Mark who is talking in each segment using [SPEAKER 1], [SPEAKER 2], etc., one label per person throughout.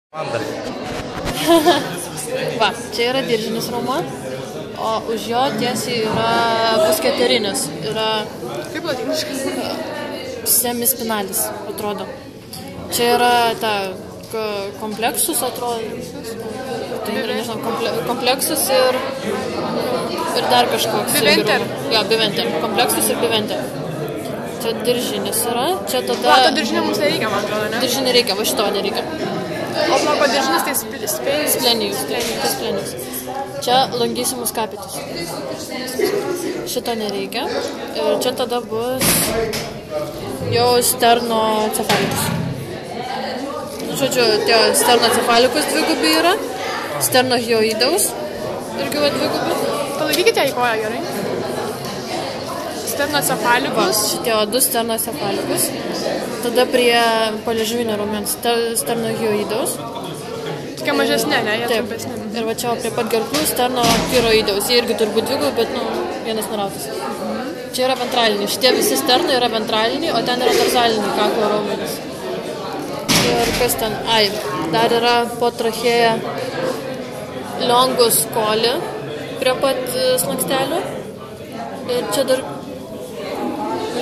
[SPEAKER 1] Va, čia yra diržinis raumuo, o už jo tiesiai yra pusketurinis. Yra
[SPEAKER 2] kaip latiniškai?
[SPEAKER 1] Semispinalis, atrodo. Čia yra ta kompleksus, atrodo. Tai yra, nežinau, kompleksus ir dar kažkoks.
[SPEAKER 2] Biventer.
[SPEAKER 1] Jo, biventer. Kompleksus ir biventer. Čia diržinis yra. Čia tada...
[SPEAKER 2] Plato diržinio mums nereikia, man atrodo, ne?
[SPEAKER 1] Diržinį reikia, va šito nereikia.
[SPEAKER 2] O plako diržinis tai
[SPEAKER 1] splenijus. Čia longissimus capitis. Šito nereikia. Ir čia tada bus jau sternocefalikus. Žodžiu, tie sternocefalikus dvigubi yra. Sternohioidaus irgi va dvigubi.
[SPEAKER 2] Palaikykite į koją gerai. Sternocefalikus.
[SPEAKER 1] Šitie du sternocefalikus. Tada prie paliežuvinio raumens sternohioidaus.
[SPEAKER 2] Tokia mažesnė, ne? Jie
[SPEAKER 1] taip.
[SPEAKER 2] trumpesnė.
[SPEAKER 1] Ir va čia prie pat gerklų sternopyroidaus. Jie irgi turbūt dvigubi, bet vienas nurautas. Čia yra ventraliniai. Šitie visi sternai yra ventraliniai, o ten yra dorzaliniai kaklo raumenys. Ir kas ten? Ai, dar yra po trachėja longus coli prie pat slankstelių. Ir čia dar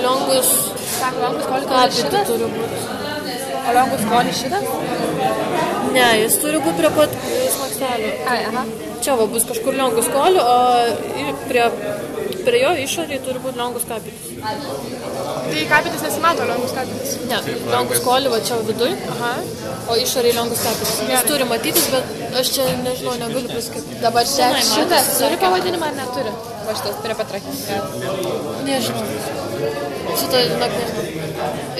[SPEAKER 1] longus capiti turi būti.
[SPEAKER 2] O longus coli šitas?
[SPEAKER 1] Ne, jis turi būti prie pat slankstelių.
[SPEAKER 2] Ai, aha.
[SPEAKER 1] Čia va bus kažkur longus coli, o prie jo išorėje turi būti longus capitis.
[SPEAKER 2] Tai capitis nesimato, longus capitis?
[SPEAKER 1] Ne, longus coli va čia viduj,
[SPEAKER 2] Aha.
[SPEAKER 1] o išorėje longus capitis. Jis turi matytis, bet aš čia nežinau, negaliu priskirti.
[SPEAKER 3] Dabar šitas turi pavadinimą ar neturi? Va šitas prie patrachės.
[SPEAKER 1] Nežinau. Šitą, žinok, nežinau.